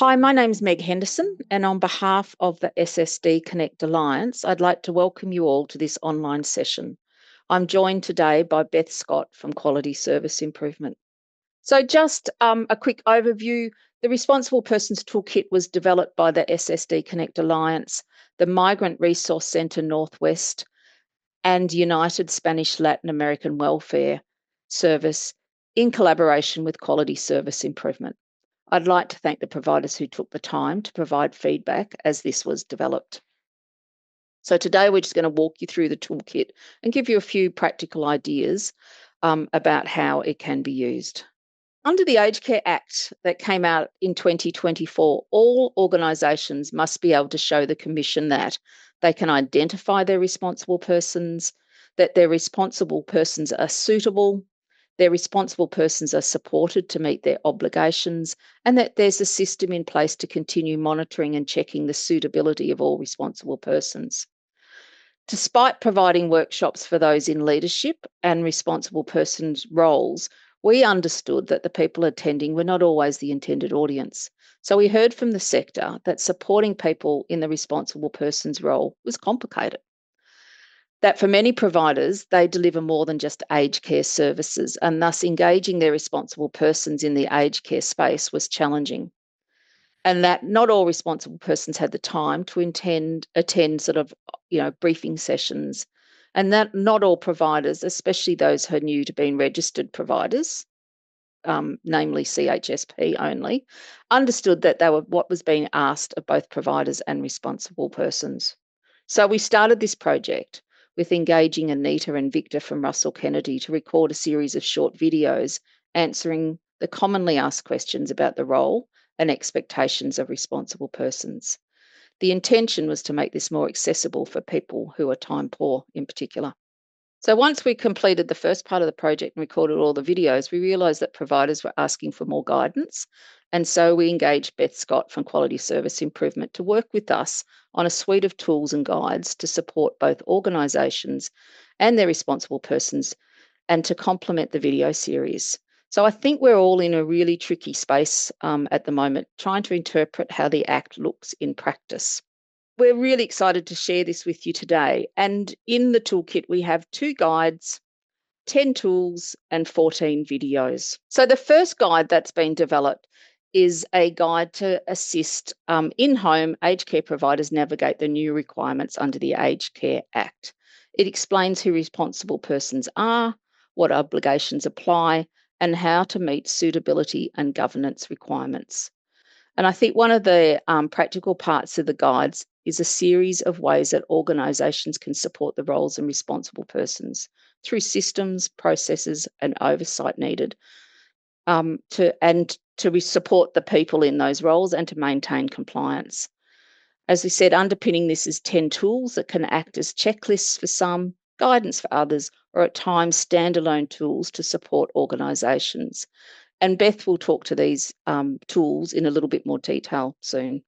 Hi, my name's Meg Henderson, and on behalf of the SSD Connect Alliance, I'd like to welcome you all to this online session. I'm joined today by Beth Scott from Quality Service Improvement. So just a quick overview. The Responsible Persons Toolkit was developed by the SSD Connect Alliance, the Migrant Resource Centre Northwest, and United Spanish Latin American Welfare Service in collaboration with Quality Service Improvement. I'd like to thank the providers who took the time to provide feedback as this was developed. So today we're just going to walk you through the toolkit and give you a few practical ideas about how it can be used. Under the Aged Care Act that came out in 2024, all organisations must be able to show the Commission that they can identify their responsible persons, that their responsible persons are suitable, their responsible persons are supported to meet their obligations, and that there's a system in place to continue monitoring and checking the suitability of all responsible persons. Despite providing workshops for those in leadership and responsible persons roles, we understood that the people attending were not always the intended audience. So we heard from the sector that supporting people in the responsible persons role was complicated. That for many providers, they deliver more than just aged care services, and thus engaging their responsible persons in the aged care space was challenging. And that not all responsible persons had the time to attend sort of, briefing sessions, and that not all providers, especially those who are new to being registered providers, namely CHSP only, understood that they were what was being asked of both providers and responsible persons. So we started this project with engaging Anita and Victor from Russell Kennedy to record a series of short videos answering the commonly asked questions about the role and expectations of responsible persons. The intention was to make this more accessible for people who are time poor in particular. So once we completed the first part of the project and recorded all the videos, we realised that providers were asking for more guidance. And so we engaged Beth Scott from Quality Service Improvement to work with us on a suite of tools and guides to support both organisations and their responsible persons and to complement the video series. So I think we're all in a really tricky space at the moment, trying to interpret how the Act looks in practice. We're really excited to share this with you today. And in the toolkit, we have 2 guides, 10 tools, and 14 videos. So the first guide that's been developed is a guide to assist in-home aged care providers navigate the new requirements under the Aged Care Act. It explains who responsible persons are, what obligations apply, and how to meet suitability and governance requirements. And I think one of the practical parts of the guides is a series of ways that organisations can support the roles and responsible persons through systems, processes, and oversight needed to support the people in those roles and to maintain compliance. As we said, underpinning this is 10 tools that can act as checklists for some, guidance for others, or at times standalone tools to support organisations. And Beth will talk to these tools in a little bit more detail soon.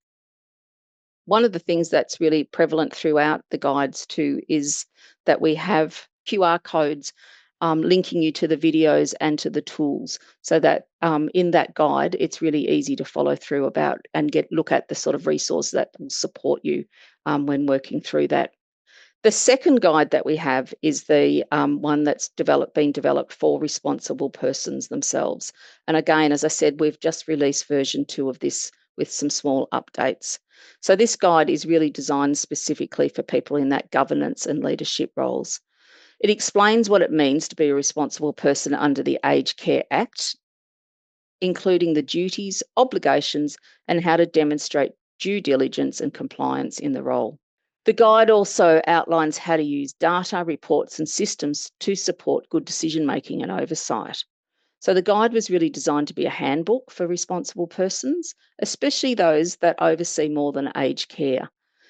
One of the things that's really prevalent throughout the guides too is that we have QR codes linking you to the videos and to the tools, so that in that guide, it's really easy to follow through about and look at the sort of resource that will support you when working through that. The second guide that we have is the one that's been developed for responsible persons themselves. And again, as I said, we've just released version 2 of this with some small updates. So this guide is really designed specifically for people in that governance and leadership roles. It explains what it means to be a responsible person under the Aged Care Act, including the duties, obligations, and how to demonstrate due diligence and compliance in the role. The guide also outlines how to use data, reports, and systems to support good decision-making and oversight. So the guide was really designed to be a handbook for responsible persons, especially those that oversee more than aged care.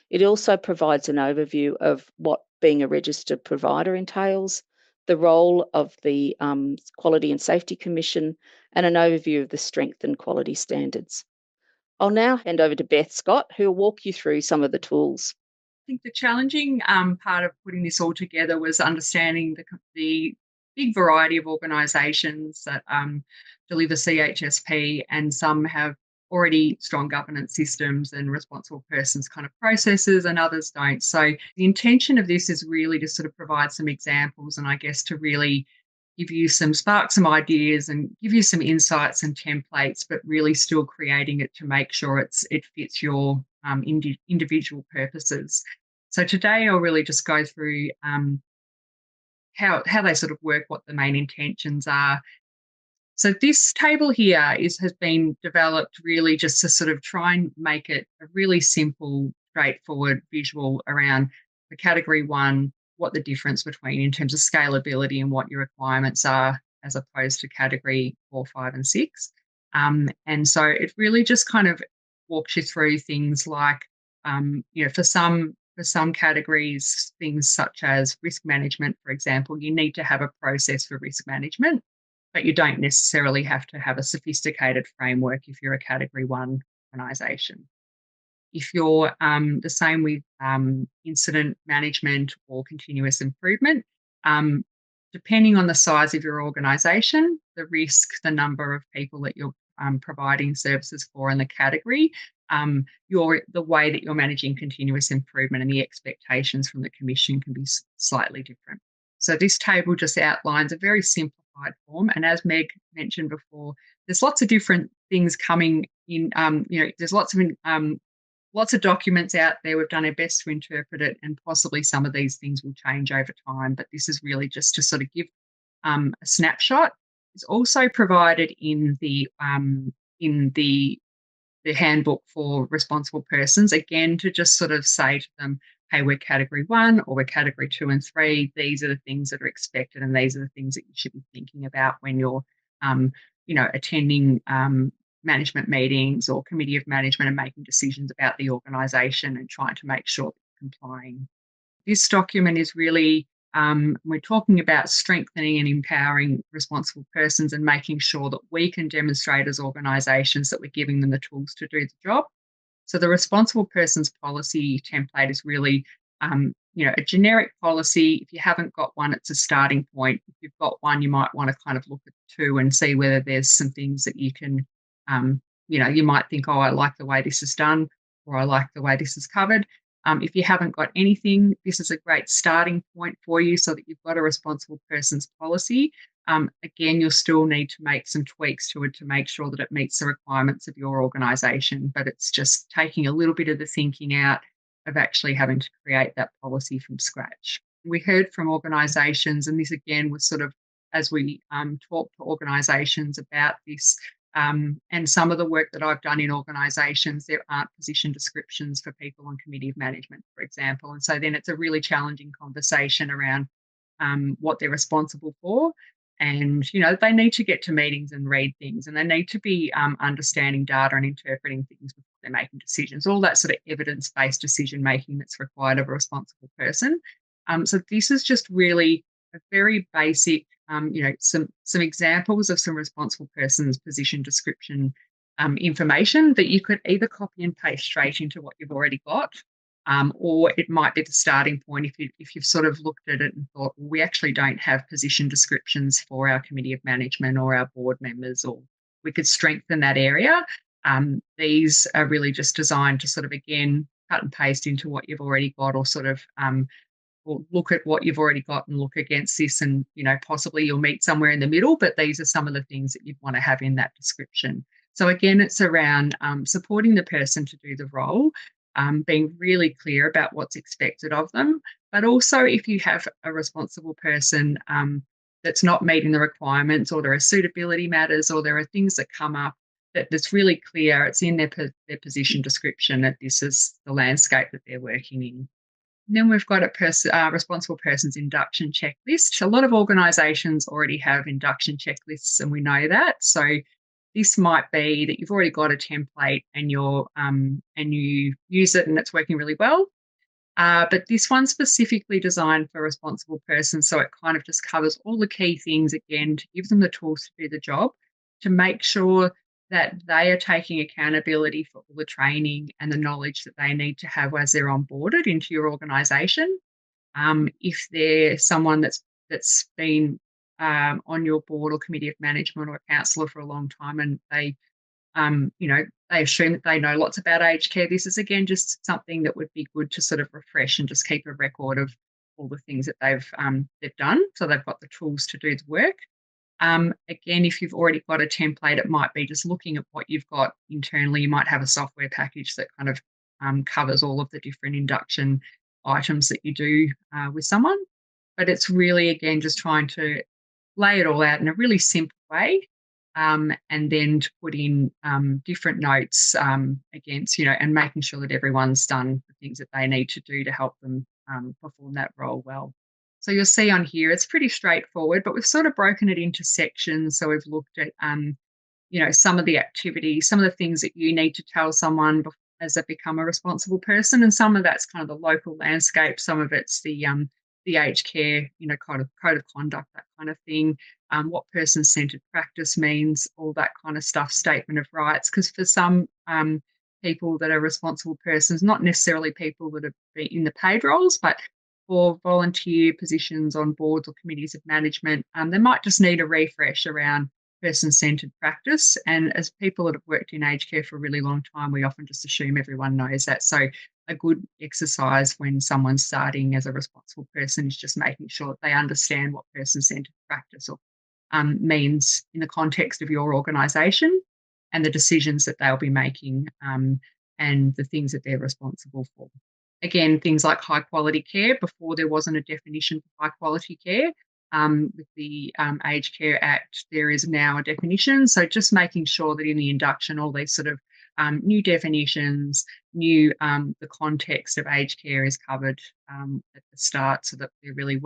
It also provides an overview of what being a registered provider entails, the role of the Quality and Safety Commission, and an overview of the strength and quality standards. I'll now hand over to Beth Scott, who will walk you through some of the tools. I think the challenging part of putting this all together was understanding the big variety of organisations that deliver CHSP, and some have already strong governance systems and responsible persons kind of processes, and others don't. So the intention of this is really to sort of provide some examples, and I guess to really give you spark some ideas and give you some insights and templates, but really still creating it to make sure it fits your individual purposes. So today I'll really just go through how they sort of work, what the main intentions are. So this table here has been developed really just to sort of try and make it a really simple, straightforward visual around the category 1, what the difference between in terms of scalability and what your requirements are, as opposed to category 4, 5, and 6. And so it really just kind of walks you through things like, for some categories, things such as risk management, for example, you need to have a process for risk management, but you don't necessarily have to have a sophisticated framework if you're a category 1 organisation. If you're the same with incident management or continuous improvement, depending on the size of your organisation, the risk, the number of people that you're providing services for in the category, the way that you're managing continuous improvement and the expectations from the Commission can be slightly different. So this table just outlines a very simplified form. And as Meg mentioned before, there's lots of different things coming in. There's lots of documents out there. We've done our best to interpret it, and possibly some of these things will change over time. But this is really just to sort of give a snapshot. It's also provided in the handbook for responsible persons, again, to just sort of say to them, hey, we're category 1 or we're category 2 and 3. These are the things that are expected, and these are the things that you should be thinking about when you're, attending management meetings or committee of management and making decisions about the organisation and trying to make sure that you're complying. This document is really, we're talking about strengthening and empowering responsible persons and making sure that we can demonstrate as organisations that we're giving them the tools to do the job. So the responsible persons policy template is really, a generic policy. If you haven't got one, it's a starting point. If you've got one, you might want to kind of look at 2 and see whether there's some things that you can, you might think, oh, I like the way this is done, or I like the way this is covered. If you haven't got anything, this is a great starting point for you so that you've got a responsible persons policy. Again, you'll still need to make some tweaks to it to make sure that it meets the requirements of your organisation, but it's just taking a little bit of the thinking out of actually having to create that policy from scratch. We heard from organisations, and this again was sort of as we talked to organisations about this, and some of the work that I've done in organisations, there aren't position descriptions for people on committee of management, for example. And so then it's a really challenging conversation around what they're responsible for. And, they need to get to meetings and read things, and they need to be understanding data and interpreting things before they're making decisions, all that sort of evidence-based decision-making that's required of a responsible person. So this is just really a very basic, some examples of some responsible persons position description information that you could either copy and paste straight into what you've already got, or it might be the starting point if you've sort of looked at it and thought, well, we actually don't have position descriptions for our committee of management or our board members, or we could strengthen that area. These are really just designed to sort of, again, cut and paste into what you've already got, or sort of or look at what you've already got and look against this, and possibly you'll meet somewhere in the middle, but these are some of the things that you'd want to have in that description. So again, it's around supporting the person to do the role, being really clear about what's expected of them, but also if you have a responsible person that's not meeting the requirements, or there are suitability matters, or there are things that come up that's really clear, it's in their position description that this is the landscape that they're working in. And then we've got a responsible person's induction checklist. A lot of organisations already have induction checklists, and we know that. So this might be that you've already got a template and you use it and it's working really well. But this one's specifically designed for responsible persons, so it kind of just covers all the key things, again, to give them the tools to do the job, to make sure that they are taking accountability for all the training and the knowledge that they need to have as they're onboarded into your organisation. If they're someone that's been on your board or committee of management or a councillor for a long time, and they they assume that they know lots about aged care. This is, again, just something that would be good to sort of refresh and just keep a record of all the things that they've done, so they've got the tools to do the work. Again, if you've already got a template, it might be just looking at what you've got internally. You might have a software package that kind of covers all of the different induction items that you do with someone. But it's really, again, just trying to lay it all out in a really simple way, and then to put in different notes against, and making sure that everyone's done the things that they need to do to help them perform that role well. So you'll see on here, it's pretty straightforward, but we've sort of broken it into sections. So we've looked at, some of the activities, some of the things that you need to tell someone as they become a responsible person, and some of that's kind of the local landscape. Some of it's the aged care, code of conduct, that kind of thing. What person-centered practice means, all that kind of stuff, statement of rights. Because for some people that are responsible persons, not necessarily people that have been in the paid roles, but for volunteer positions on boards or committees of management, they might just need a refresh around person-centered practice. And as people that have worked in aged care for a really long time, we often just assume everyone knows that. So a good exercise when someone's starting as a responsible person is just making sure that they understand what person-centered practice means in the context of your organisation, and the decisions that they'll be making, and the things that they're responsible for. Again, things like high quality care. Before, there wasn't a definition for high quality care. With the Aged Care Act, there is now a definition. So just making sure that in the induction, all these sort of new definitions, the context of aged care is covered at the start, so that they're really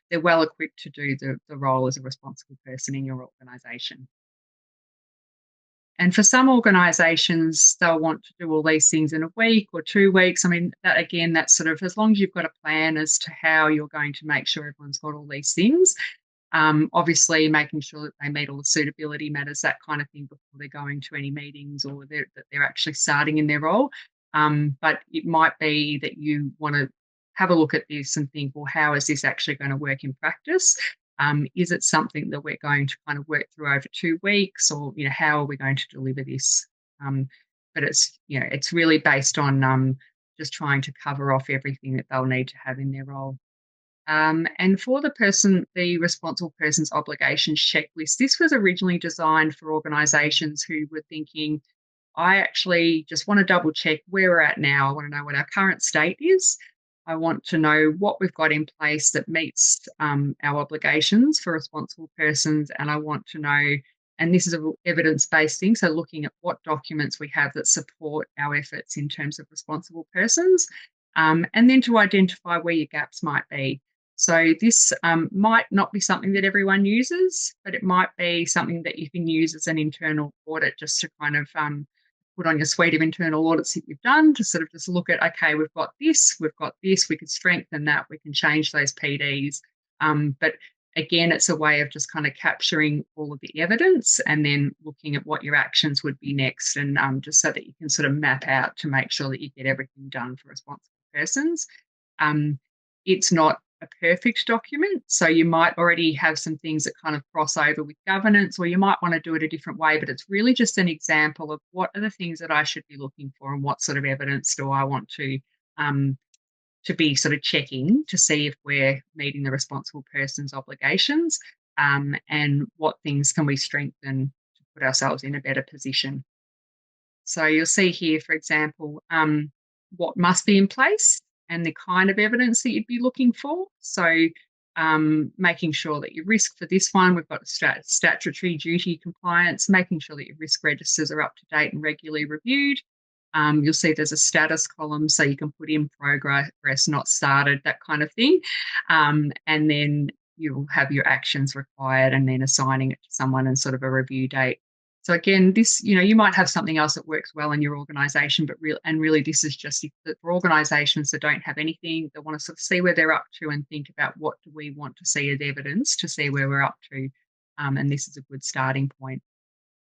they're well equipped to do the role as a responsible person in your organisation. And for some organisations, they'll want to do all these things in a week or 2 weeks. I mean, that's sort of, as long as you've got a plan as to how you're going to make sure everyone's got all these things. Obviously, making sure that they meet all the suitability matters, that kind of thing, before they're going to any meetings or that they're actually starting in their role. But it might be that you want to have a look at this and think, well, how is this actually going to work in practice? Is it something that we're going to kind of work through over 2 weeks, or how are we going to deliver this? But it's really based on just trying to cover off everything that they'll need to have in their role. And for the responsible person's obligations checklist, this was originally designed for organisations who were thinking, I actually just want to double check where we're at now. I want to know what our current state is. I want to know what we've got in place that meets our obligations for responsible persons. And I want to know, and this is an evidence-based thing, so looking at what documents we have that support our efforts in terms of responsible persons, and then to identify where your gaps might be. So this might not be something that everyone uses, but it might be something that you can use as an internal audit, just to kind of put on your suite of internal audits that you've done, to sort of just look at, okay, we've got this, we can strengthen that, we can change those PDs. But again, it's a way of just kind of capturing all of the evidence and then looking at what your actions would be next, and just so that you can sort of map out to make sure that you get everything done for responsible persons. It's not a perfect document, so you might already have some things that kind of cross over with governance, or you might want to do it a different way, but it's really just an example of what are the things that I should be looking for, and what sort of evidence do I want to be sort of checking to see if we're meeting the responsible person's obligations, and what things can we strengthen to put ourselves in a better position. So you'll see here, for example, what must be in place and the kind of evidence that you'd be looking for. So making sure that your risk for this one, we've got statutory duty compliance, making sure that your risk registers are up to date and regularly reviewed. You'll see there's a status column, so you can put in progress, not started, that kind of thing. And then you'll have your actions required, and then assigning it to someone and sort of a review date. So again, this, you might have something else that works well in your organisation, but really this is just for organisations that don't have anything, that want to sort of see where they're up to and think about what do we want to see as evidence to see where we're up to. And this is a good starting point.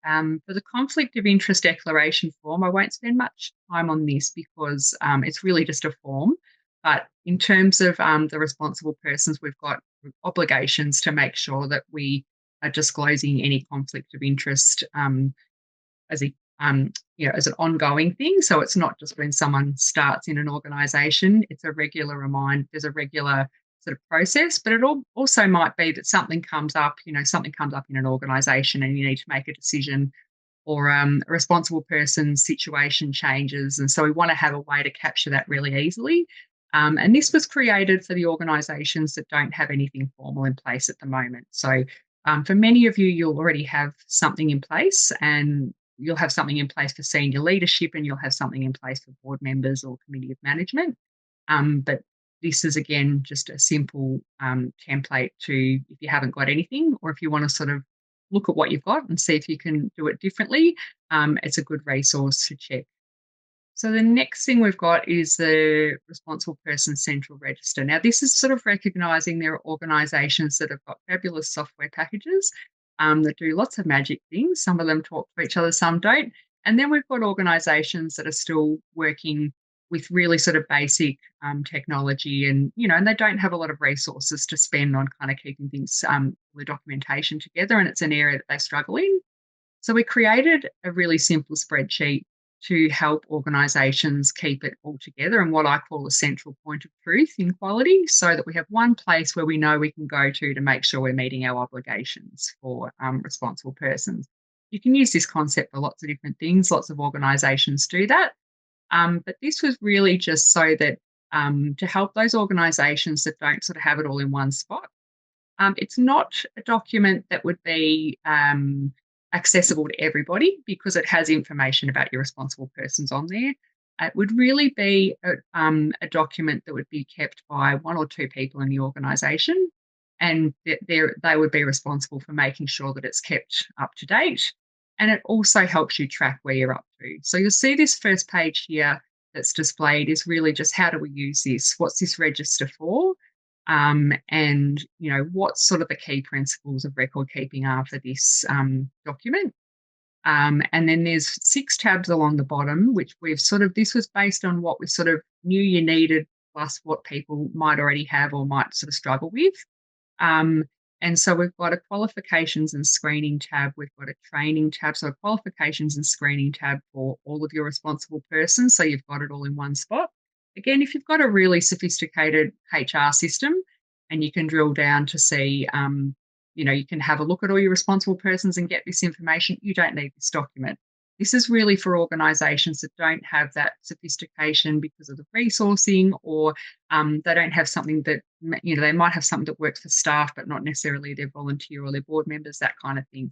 For the conflict of interest declaration form, I won't spend much time on this because it's really just a form. But in terms of the responsible persons, we've got obligations to make sure that we are disclosing any conflict of interest as a as an ongoing thing. So it's not just when someone starts in an organisation; it's a regular reminder. There's a regular sort of process, but it also might be that something comes up. Something comes up in an organisation, and you need to make a decision, or a responsible person situation changes, and so we want to have a way to capture that really easily. And this was created for the organisations that don't have anything formal in place at the moment. So for many of you, you'll already have something in place, and you'll have something in place for senior leadership, and you'll have something in place for board members or committee of management. But this is, again, just a simple template to, if you haven't got anything, or if you want to sort of look at what you've got and see if you can do it differently, it's a good resource to check. So the next thing we've got is the Responsible Persons Central Register. Now, this is sort of recognising there are organisations that have got fabulous software packages that do lots of magic things. Some of them talk to each other, some don't. And then we've got organisations that are still working with really sort of basic technology, and and they don't have a lot of resources to spend on kind of keeping things, the documentation together, and it's an area that they struggle in. So we created a really simple spreadsheet to help organisations keep it all together, and what I call a central point of truth in quality, so that we have one place where we know we can go to make sure we're meeting our obligations for responsible persons. You can use this concept for lots of different things. Lots of organisations do that. But this was really just so that to help those organisations that don't sort of have it all in one spot. It's not a document that would be accessible to everybody because it has information about your responsible persons on there. It would really be a document that would be kept by one or two people in the organisation, and they would be responsible for making sure that it's kept up to date. And it also helps you track where you're up to. So you'll see this first page here that's displayed is really just, how do we use this? What's this register for? And what sort of the key principles of record keeping are for this document. And then there's 6 tabs along the bottom, which this was based on what we sort of knew you needed, plus what people might already have or might sort of struggle with. And so we've got a qualifications and screening tab. We've got a training tab. So a qualifications and screening tab for all of your responsible persons. So you've got it all in one spot. Again, if you've got a really sophisticated HR system and you can drill down to see, you can have a look at all your responsible persons and get this information, you don't need this document. This is really for organisations that don't have that sophistication because of the resourcing, or they don't have something that, they might have something that works for staff, but not necessarily their volunteer or their board members, that kind of thing.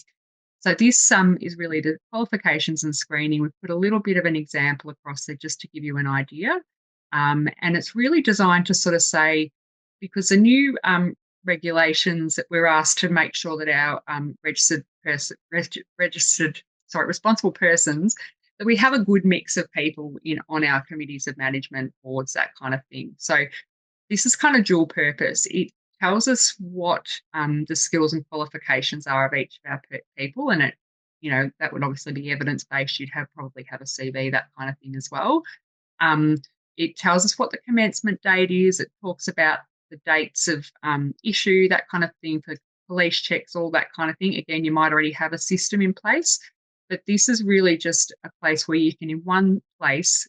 So this is really the qualifications and screening. We've put a little bit of an example across there just to give you an idea. And it's really designed to sort of say, because the new regulations that we're asked to make sure that our responsible persons, that we have a good mix of people on our committees of management, boards, that kind of thing. So this is kind of dual purpose. It tells us what the skills and qualifications are of each of our people, and that would obviously be evidence-based. You'd probably have a CV, that kind of thing as well. It tells us what the commencement date is. It talks about the dates of issue, that kind of thing, for police checks, all that kind of thing. Again, you might already have a system in place, but this is really just a place where you can, in one place,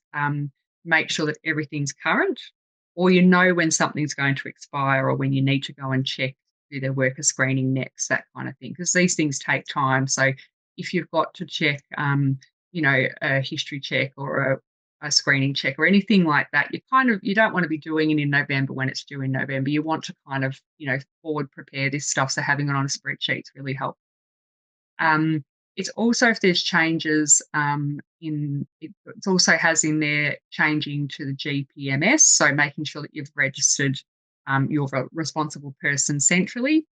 make sure that everything's current, or when something's going to expire, or when you need to go and check, do their worker screening next, that kind of thing, because these things take time. So if you've got to check, a history check or a screening check or anything like that, you don't want to be doing it in November when it's due in November. You want to kind of, forward prepare this stuff. So having it on a spreadsheet is really helpful. It's also, if there's changes it also has in there changing to the GPMS, so making sure that you've registered your responsible person centrally,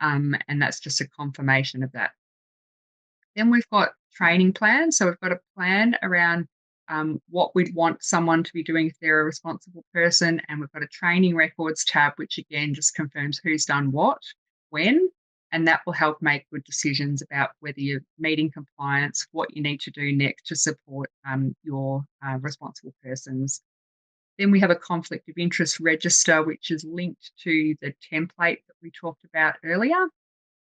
and that's just a confirmation of that. Then we've got training plans. So we've got a plan around what we'd want someone to be doing if they're a responsible person, and we've got a training records tab, which again just confirms who's done what, when, and that will help make good decisions about whether you're meeting compliance, what you need to do next to support your responsible persons. Then we have a conflict of interest register, which is linked to the template that we talked about earlier.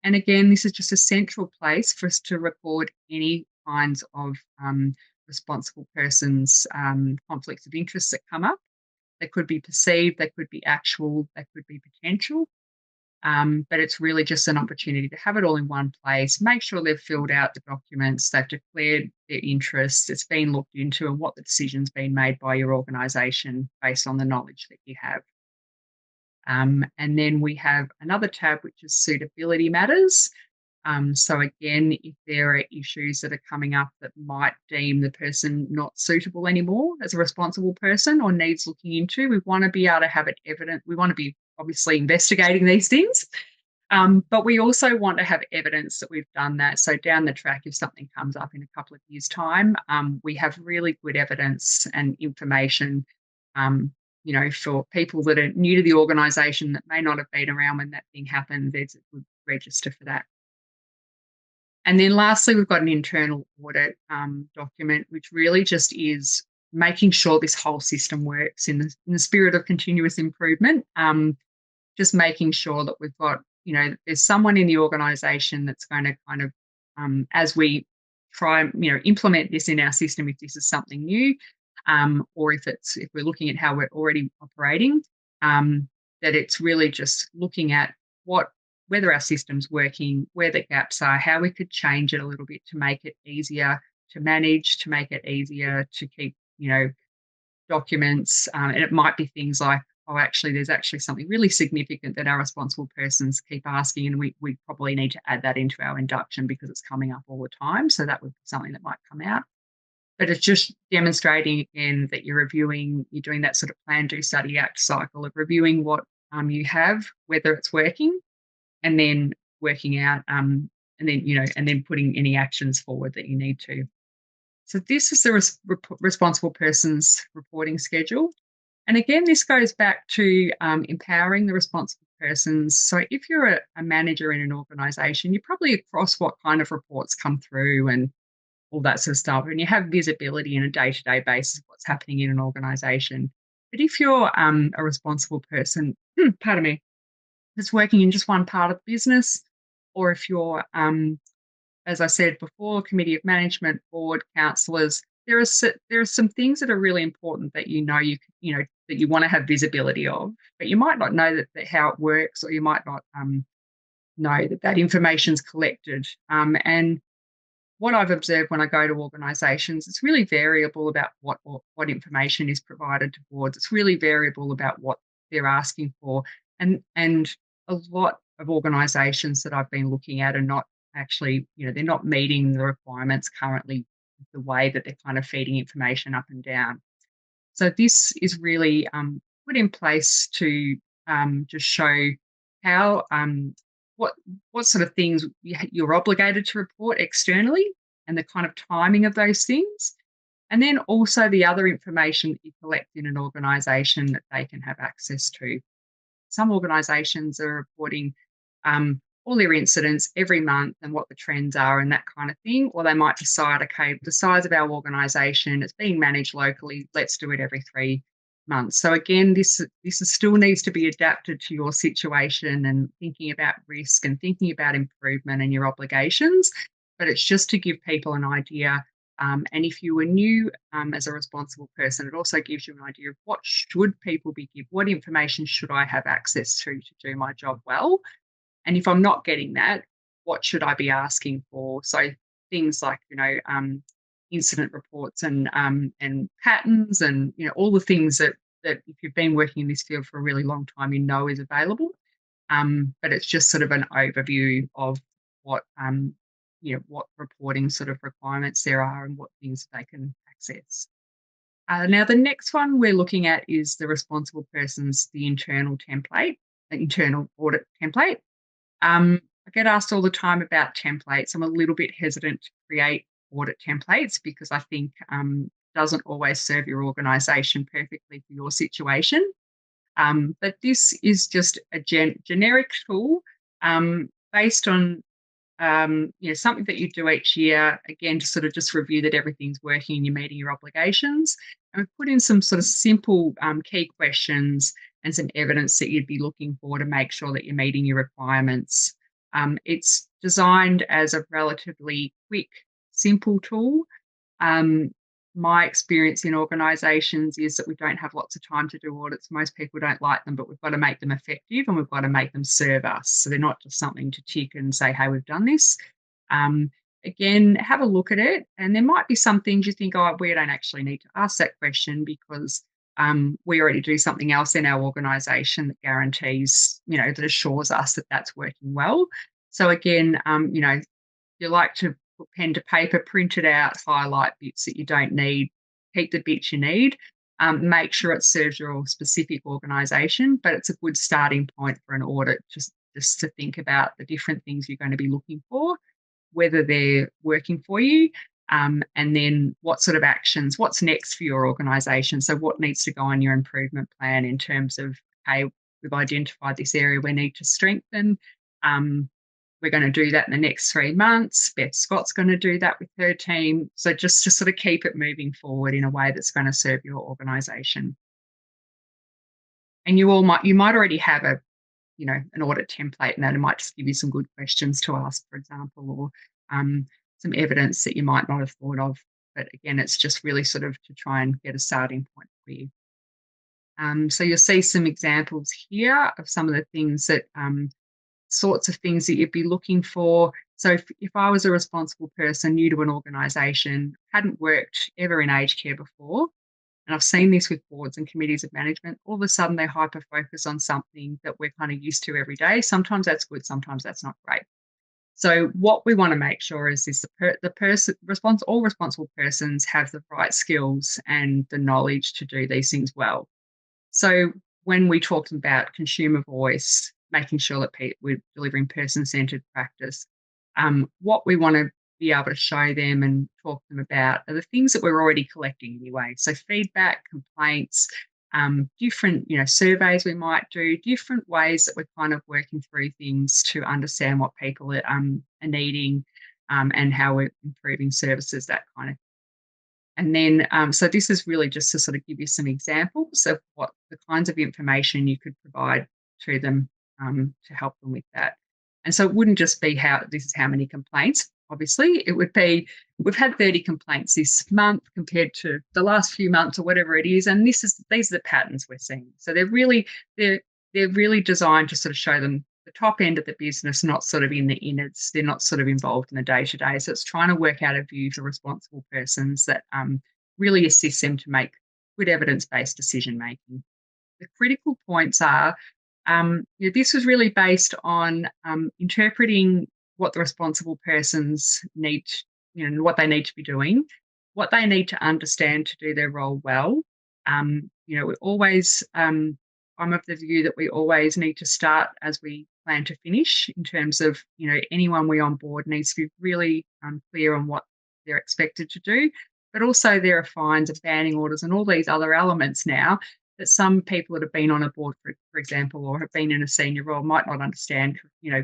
And again, this is just a central place for us to record any kinds of responsible persons conflicts of interest that come up. They could be perceived, they could be actual, they could be potential. But it's really just an opportunity to have it all in one place, make sure they've filled out the documents, they've declared their interest, it's been looked into, and what the decision's been made by your organisation based on the knowledge that you have. And then we have another tab, which is suitability matters. So again, if there are issues that are coming up that might deem the person not suitable anymore as a responsible person or needs looking into, we want to be able to have it evident. We want to be obviously investigating these things, but we also want to have evidence that we've done that. So down the track, if something comes up in a couple of years' time, we have really good evidence and information, for people that are new to the organisation that may not have been around when that thing happened. There's a good register for that. And then lastly, we've got an internal audit document, which really just is making sure this whole system works in the spirit of continuous improvement. Just making sure that we've got, there's someone in the organisation that's going to kind of, as we try, implement this in our system, if this is something new, or if we're looking at how we're already operating, that it's really just looking at whether our system's working, where the gaps are, how we could change it a little bit to make it easier to manage, to make it easier to keep, documents. And it might be things like, there's actually something really significant that our responsible persons keep asking, and we probably need to add that into our induction because it's coming up all the time. So that would be something that might come out. But it's just demonstrating again that you're doing that sort of plan, do, study, act cycle of reviewing what you have, whether it's working, and then working out, and then putting any actions forward that you need to. So this is the responsible persons reporting schedule. And again, this goes back to empowering the responsible persons. So if you're a manager in an organisation, you're probably across what kind of reports come through and all that sort of stuff, and you have visibility on a day-to-day basis of what's happening in an organisation. But if you're a responsible person, pardon me, that's working in just one part of the business, or if you're, as I said before, committee of management, board, councillors, there are some things that are really important that that you want to have visibility of, but you might not know that how it works, or you might not know that information's collected. And what I've observed when I go to organisations, it's really variable about what information is provided to boards. It's really variable about what they're asking for, and a lot of organisations that I've been looking at are not actually, they're not meeting the requirements currently, the way that they're kind of feeding information up and down. So this is really put in place to just show how what sort of things you're obligated to report externally and the kind of timing of those things. And then also the other information that you collect in an organisation that they can have access to. Some organisations are reporting all their incidents every month and what the trends are and that kind of thing. Or they might decide, okay, the size of our organisation, it's being managed locally, let's do it every 3 months. So again, this still needs to be adapted to your situation and thinking about risk and thinking about improvement and your obligations. But it's just to give people an idea. And if you were new as a responsible person, it also gives you an idea of what should people be given, what information should I have access to do my job well? And if I'm not getting that, what should I be asking for? So things like, incident reports and patterns and, all the things that if you've been working in this field for a really long time, is available. But it's just sort of an overview of what reporting sort of requirements there are and what things they can access. Now, the next one we're looking at is the responsible persons, the internal audit template. I get asked all the time about templates. I'm a little bit hesitant to create audit templates because I think it doesn't always serve your organisation perfectly for your situation. But this is just a generic tool based on something that you do each year, again, to sort of just review that everything's working and you're meeting your obligations. And we've put in some sort of simple key questions and some evidence that you'd be looking for to make sure that you're meeting your requirements. It's designed as a relatively quick simple tool. Um, my experience in organisations is that we don't have lots of time to do audits. Most people don't like them, but we've got to make them effective and we've got to make them serve us. So they're not just something to tick and say, hey, we've done this. Um, Again, have a look at it. And there might be some things you think, oh, we don't actually need to ask that question because we already do something else in our organisation that guarantees, that assures us that that's working well. So again, you like to put pen to paper, print it out, highlight bits that you don't need, keep the bits you need. Make sure it serves your specific organisation, but it's a good starting point for an audit just to think about the different things you're going to be looking for, whether they're working for you, and then what sort of actions, what's next for your organisation. So what needs to go on your improvement plan in terms of, okay, we've identified this area we need to strengthen. We're going to do that in the next 3 months. Beth Scott's going to do that with her team. So just to sort of keep it moving forward in a way that's going to serve your organisation. And you might already have an audit template, and that it might just give you some good questions to ask, for example, or some evidence that you might not have thought of. But again, it's just really sort of to try and get a starting point for you. So you'll see some examples here of some of the things that sorts of things that you'd be looking for. So if I was a responsible person new to an organisation, hadn't worked ever in aged care before, and I've seen this with boards and committees of management, all of a sudden they hyper focus on something that we're kind of used to every day. Sometimes that's good, sometimes that's not great. So what we want to make sure is all responsible persons have the right skills and the knowledge to do these things well. So when we talked about consumer voice, making sure that we're delivering person-centred practice, what we want to be able to show them and talk to them about are the things that we're already collecting anyway. So feedback, complaints, different surveys we might do, different ways that we're kind of working through things to understand what people are needing, and how we're improving services, that kind of. And then, so this is really just to sort of give you some examples of what the kinds of information you could provide to them, to help them with that. And so it wouldn't just be this is how many complaints. Obviously, it would be, we've had 30 complaints this month compared to the last few months or whatever it is. And these are the patterns we're seeing. So they're really designed to sort of show them the top end of the business, not sort of in the innards. They're not sort of involved in the day-to-day. So it's trying to work out a view for responsible persons that really assists them to make good evidence-based decision-making. The critical points are, this was really based on interpreting what the responsible persons need, what they need to be doing, what they need to understand to do their role well. We always, I'm of the view that we always need to start as we plan to finish, in terms of, anyone we on board needs to be really clear on what they're expected to do. But also there are fines and banning orders and all these other elements now that some people that have been on a board, for example, or have been in a senior role might not understand,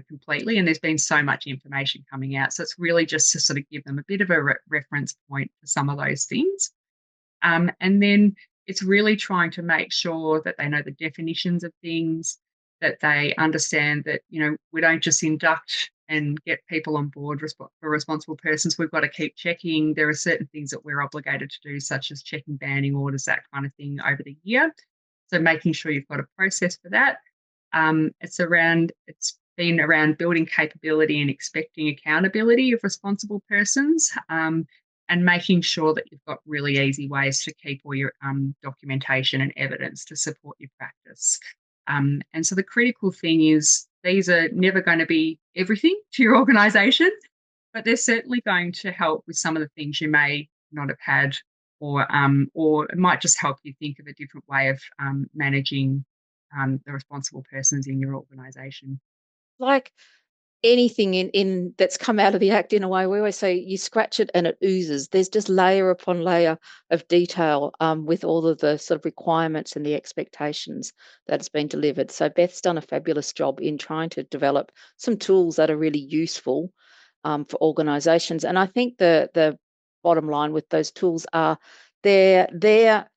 completely. And there's been so much information coming out. So it's really just to sort of give them a bit of a reference point for some of those things. And then it's really trying to make sure that they know the definitions of things, that they understand that, we don't just induct and get people on board for responsible persons. We've got to keep checking. There are certain things that we're obligated to do, such as checking banning orders, that kind of thing, over the year. So making sure you've got a process for that. It's been around building capability and expecting accountability of responsible persons, and making sure that you've got really easy ways to keep all your documentation and evidence to support your practice. And so the critical thing is, these are never going to be everything to your organisation, but they're certainly going to help with some of the things you may not have had, or it might just help you think of a different way of managing the responsible persons in your organisation. Like anything in that's come out of the Act, in a way, we always say you scratch it and it oozes. There's just layer upon layer of detail, with all of the sort of requirements and the expectations that has been delivered. So Beth's done a fabulous job in trying to develop some tools that are really useful for organisations. And I think the bottom line with those tools are they're there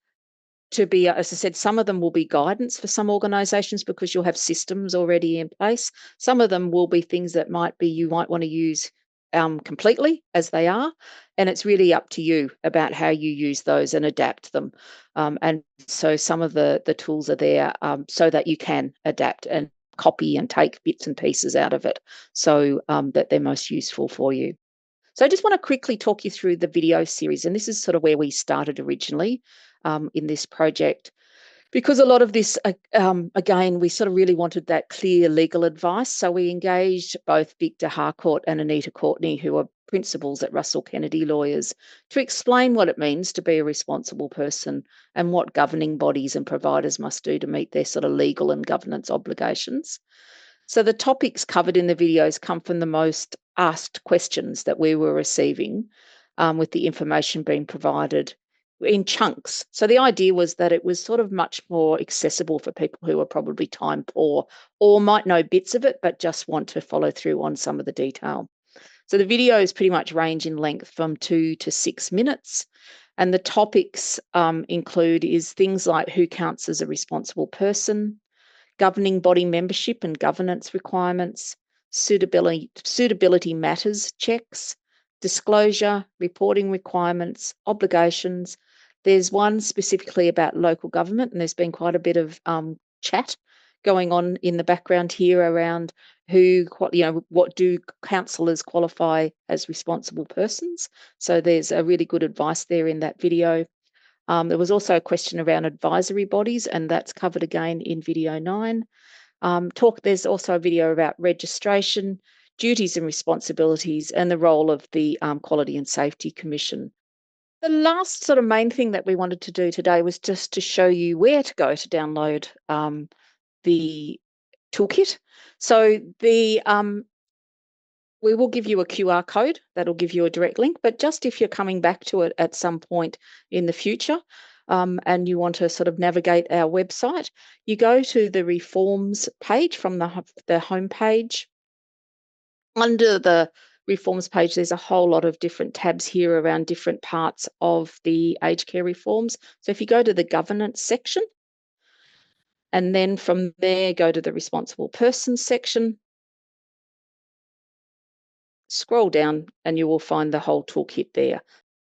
to be, as I said, some of them will be guidance for some organisations because you'll have systems already in place. Some of them will be things that you might want to use completely as they are, and it's really up to you about how you use those and adapt them. And so some of the tools are there so that you can adapt and copy and take bits and pieces out of it so that they're most useful for you. So I just want to quickly talk you through the video series, and this is sort of where we started originally in this project. Because a lot of this, again, we sort of really wanted that clear legal advice. So we engaged both Victor Harcourt and Anita Courtney, who are principals at Russell Kennedy Lawyers, to explain what it means to be a responsible person and what governing bodies and providers must do to meet their sort of legal and governance obligations. So the topics covered in the videos come from the most asked questions that we were receiving, with the information being provided in chunks. So the idea was that it was sort of much more accessible for people who are probably time poor or might know bits of it, but just want to follow through on some of the detail. So the videos pretty much range in length from 2 to 6 minutes. And the topics include is things like who counts as a responsible person, governing body membership and governance requirements, suitability matters checks, disclosure, reporting requirements, obligations. There's one specifically about local government, and there's been quite a bit of chat going on in the background here around what do councillors qualify as responsible persons. So there's a really good advice there in that video. There was also a question around advisory bodies, and that's covered again in video 9. There's also a video about registration, duties and responsibilities, and the role of the Quality and Safety Commission. The last sort of main thing that we wanted to do today was just to show you where to go to download the toolkit. So we will give you a QR code that'll give you a direct link, but just if you're coming back to it at some point in the future and you want to sort of navigate our website, you go to the reforms page from the home page. Under the reforms page, there's a whole lot of different tabs here around different parts of the aged care reforms. So if you go to the governance section, and then from there, go to the responsible persons section, scroll down and you will find the whole toolkit there.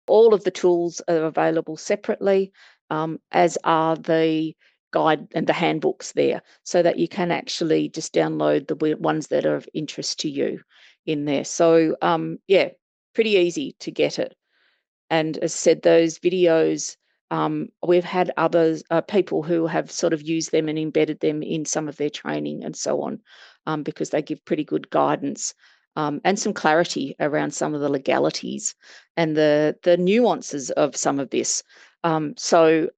All of the tools are available separately, as are the guide and the handbooks there, so that you can actually just download the ones that are of interest to you in there. So yeah, pretty easy to get it. And as I said, those videos, we've had others, people who have sort of used them and embedded them in some of their training and so on, because they give pretty good guidance and some clarity around some of the legalities and the nuances of some of this. So,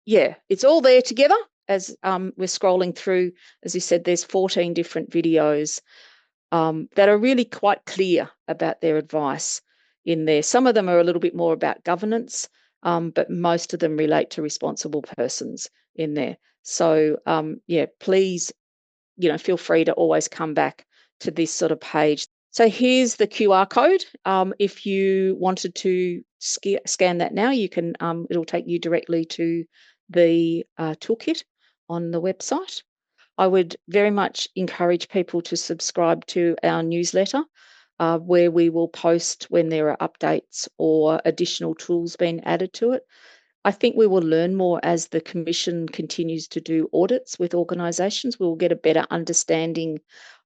yeah, it's all there together as we're scrolling through. As you said, there's 14 different videos that are really quite clear about their advice in there. Some of them are a little bit more about governance, but most of them relate to responsible persons in there. So, yeah, please, feel free to always come back to this sort of page. So here's the QR code. If you wanted to scan that now, you can. It'll take you directly to the toolkit on the website. I would very much encourage people to subscribe to our newsletter, where we will post when there are updates or additional tools being added to it. I think we will learn more as the Commission continues to do audits with organisations. We'll get a better understanding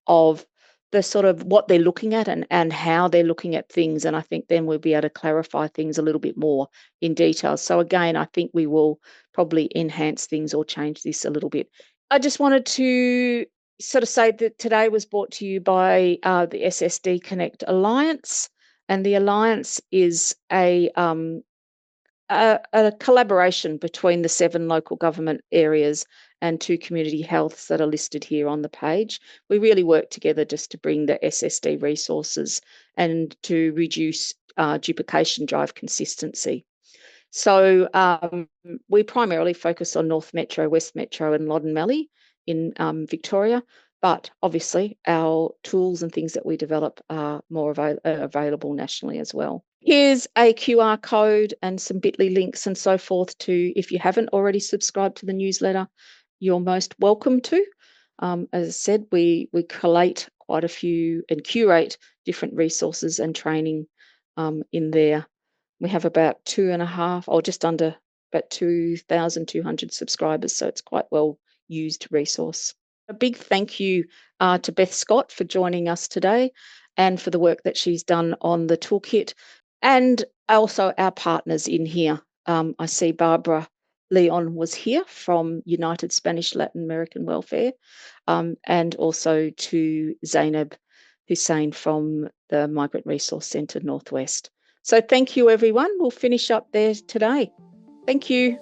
of the sort of what they're looking at and how they're looking at things. And I think then we'll be able to clarify things a little bit more in detail. So again, I think we will probably enhance things or change this a little bit. I just wanted to sort of say that today was brought to you by the SSD Connect Alliance. And the Alliance is a collaboration between the 7 local government areas and 2 community healths that are listed here on the page. We really work together just to bring the SSD resources and to reduce duplication, drive consistency. So we primarily focus on North Metro, West Metro and Loddon Mallee in Victoria, but obviously our tools and things that we develop are more available nationally as well. Here's a QR code and some bit.ly links and so forth to, if you haven't already subscribed to the newsletter, you're most welcome to. As I said, we collate quite a few and curate different resources and training in there. We have about 2.5 or just under about 2,200 subscribers, so it's quite well used resource. A big thank you to Beth Scott for joining us today and for the work that she's done on the toolkit, and also our partners in here. I see Barbara Leon was here from United Spanish Latin American Welfare, and also to Zainab Hussein from the Migrant Resource Centre Northwest. So thank you, everyone. We'll finish up there today. Thank you.